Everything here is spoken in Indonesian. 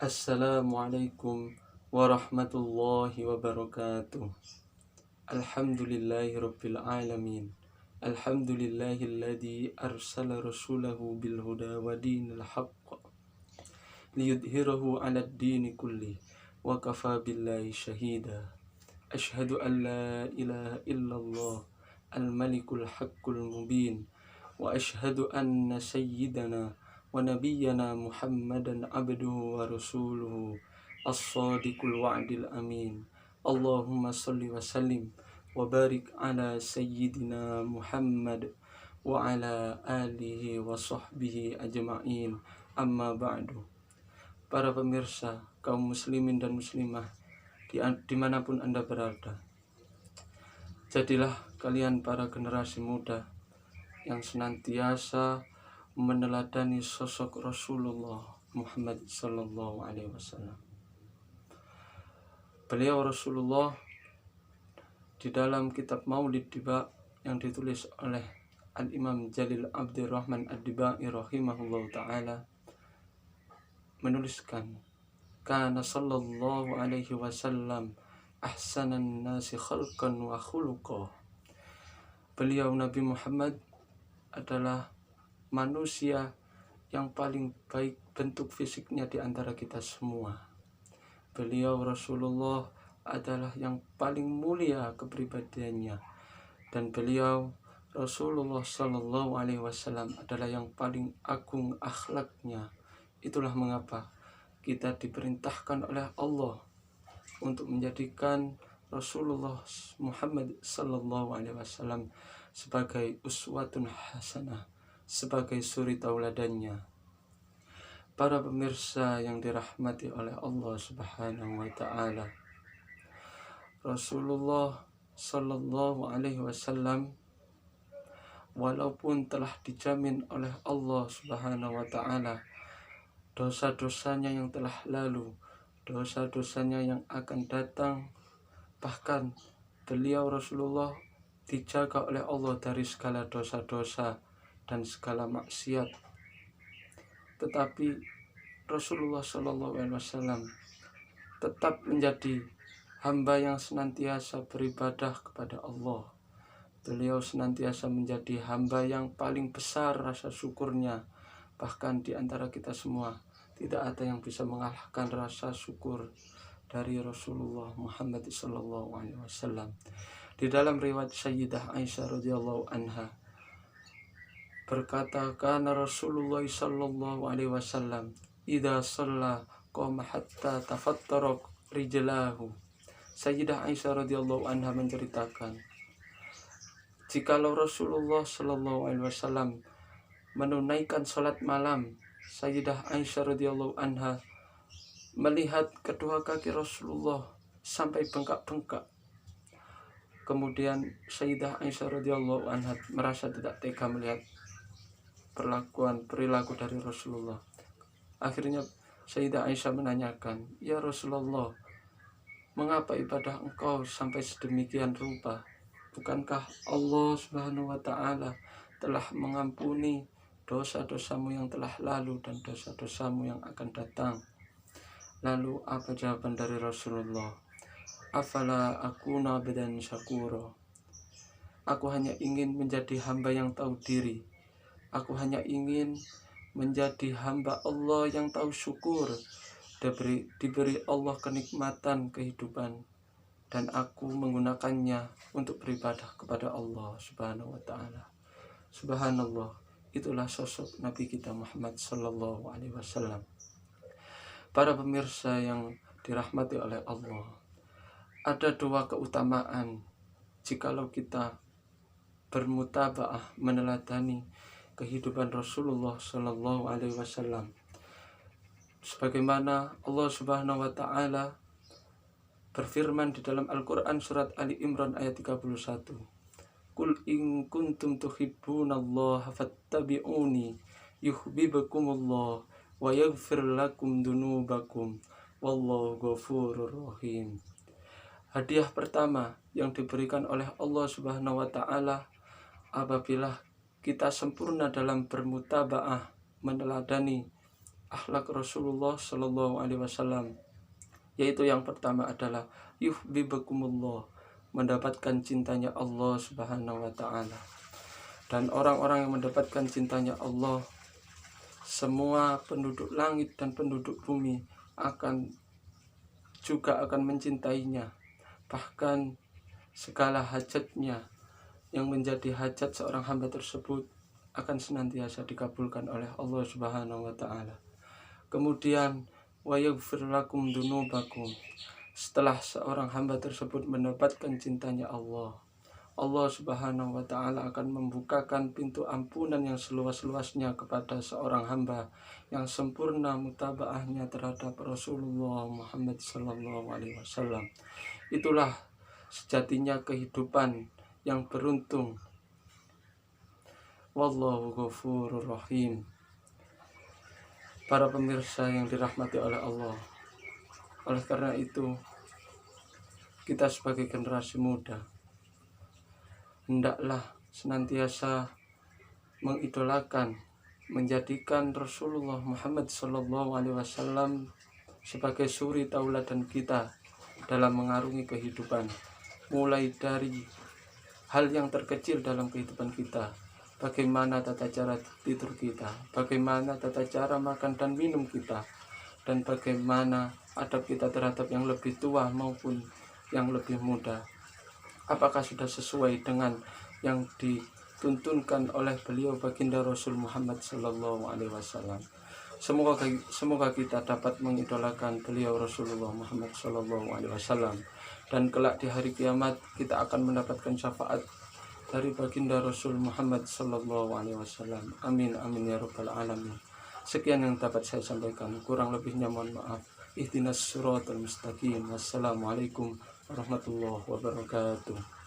Assalamualaikum warahmatullahi wabarakatuh. Alhamdulillahirabbil alamin. Alhamdulillahilladzi arsala rasulahu bil huda wa dinil haqq liyudhhirahu 'alad dini kulli wa kafa billahi shahida. Asyhadu an la ilaha illallah al-malikul haqqul mubin wa asyhadu anna sayyidana wa nabiyyana Muhammadan abduhu wa rasuluhu as-sadiqul wa'dil amin. Allahumma salli wa sallim wa barik ala sayyidina Muhammad wa ala alihi wa sahbihi ajma'in. Amma ba'du. Para pemirsa, kaum muslimin dan muslimah dimanapun Anda berada, jadilah kalian para generasi muda yang senantiasa meneladani sosok Rasulullah Muhammad sallallahu alaihi wasallam. Beliau Rasulullah di dalam kitab Maulid Diba yang ditulis oleh Al-Imam Jalil Abdurrahman Ad-Dibai rahimahullah ta'ala menuliskan, kana sallallahu alaihi wasallam ahsanan nasi khalqan wa khuluqa. Beliau Nabi Muhammad adalah manusia yang paling baik bentuk fisiknya di antara kita semua. Beliau Rasulullah adalah yang paling mulia kepribadiannya, dan beliau Rasulullah sallallahu alaihi wasallam adalah yang paling agung akhlaknya. Itulah mengapa kita diperintahkan oleh Allah untuk menjadikan Rasulullah Muhammad sallallahu alaihi wasallam sebagai uswatun hasanah, sebagai suri tauladannya. Para pemirsa yang dirahmati oleh Allah Subhanahu wa taala, Rasulullah sallallahu alaihi wasallam walaupun telah dijamin oleh Allah Subhanahu wa taala dosa-dosanya yang telah lalu, dosa-dosanya yang akan datang, bahkan beliau Rasulullah dijaga oleh Allah dari segala dosa-dosa dan segala maksiat. Tetapi Rasulullah Shallallahu Alaihi Wasallam tetap menjadi hamba yang senantiasa beribadah kepada Allah. Beliau senantiasa menjadi hamba yang paling besar rasa syukurnya. Bahkan di antara kita semua tidak ada yang bisa mengalahkan rasa syukur dari Rasulullah Muhammad Sallallahu Alaihi Wasallam. Di dalam riwayat Sayyidah Aisyah radhiyallahu anha berkata, kana Rasulullah sallallahu alaihi wasallam idza shalla qama hatta tafattarat rijlahu. Sayyidah Aisyah radhiyallahu anha menceritakan, jikalau Rasulullah sallallahu alaihi wasallam menunaikan salat malam, Sayyidah Aisyah radhiyallahu anha melihat kedua kaki Rasulullah sampai bengkak-bengkak. Kemudian Sayyidah Aisyah radhiyallahu anha merasa tidak tega melihat perilaku dari Rasulullah. Akhirnya Sayyidah Aisyah menanyakan, ya Rasulullah, mengapa ibadah engkau sampai sedemikian rupa? Bukankah Allah Subhanahu wa ta'ala telah mengampuni dosa-dosamu yang telah lalu dan dosa-dosamu yang akan datang? Lalu apa jawaban dari Rasulullah? Afala akuna abdan syakura. Aku hanya ingin menjadi hamba yang tahu diri. Aku hanya ingin menjadi hamba Allah yang tahu syukur. Diberi Allah kenikmatan kehidupan, dan aku menggunakannya untuk beribadah kepada Allah Subhanahu wa ta'ala. Subhanallah, itulah sosok Nabi kita Muhammad sallallahu alaihi wasallam. Para pemirsa yang dirahmati oleh Allah, ada dua keutamaan jikalau kita bermutabaah meneladani kehidupan Rasulullah sallallahu alaihi wasallam. Sebagaimana Allah Subhanahu wa taala berfirman di dalam Al-Qur'an surat Ali Imran ayat 31. Qul in kuntum tuhibbunallaha fattabi'uni yuhibbukumullah wa yaghfir lakum dunubakum wallahu ghafurur rahim. Hadiah pertama yang diberikan oleh Allah Subhanahu wa taala apabila kita sempurna dalam bermutabaah meneladani akhlak Rasulullah Shallallahu Alaihi Wasallam, yaitu yang pertama adalah yuhibbukumullah, mendapatkan cintanya Allah Subhanahu wa taala. Dan orang-orang yang mendapatkan cintanya Allah, semua penduduk langit dan penduduk bumi juga akan mencintainya. Bahkan segala hajatnya yang menjadi hajat seorang hamba tersebut akan senantiasa dikabulkan oleh Allah Subhanahu wa taala. Kemudian wa yaghfir lakum dunubakum. Setelah seorang hamba tersebut mendapatkan cintanya Allah, Allah Subhanahu wa taala akan membukakan pintu ampunan yang seluas-luasnya kepada seorang hamba yang sempurna mutabaahnya terhadap Rasulullah Muhammad sallallahu alaihi wasallam. Itulah sejatinya kehidupan yang beruntung. Wallahu ghafurur rahim. Para pemirsa yang dirahmati oleh Allah, oleh karena itu kita sebagai generasi muda hendaklah senantiasa mengidolakan, menjadikan Rasulullah Muhammad SAW sebagai suri tauladan kita dalam mengarungi kehidupan, mulai dari hal yang terkecil dalam kehidupan kita. Bagaimana tata cara tidur kita, bagaimana tata cara makan dan minum kita, dan bagaimana adab kita terhadap yang lebih tua maupun yang lebih muda. Apakah sudah sesuai dengan yang dituntunkan oleh beliau baginda Rasul Muhammad Sallallahu Alaihi Wasallam. Semoga kita dapat mengidolakan beliau Rasulullah Muhammad Sallallahu Alaihi Wasallam, dan kelak di hari kiamat kita akan mendapatkan syafaat dari baginda Rasul Muhammad Sallallahu Alaihi Wasallam. Amin amin ya rabbal alamin. Sekian yang dapat saya sampaikan, kurang lebihnya mohon maaf. Ihdinas siratal mustaqim. Wassalamualaikum warahmatullahi wabarakatuh.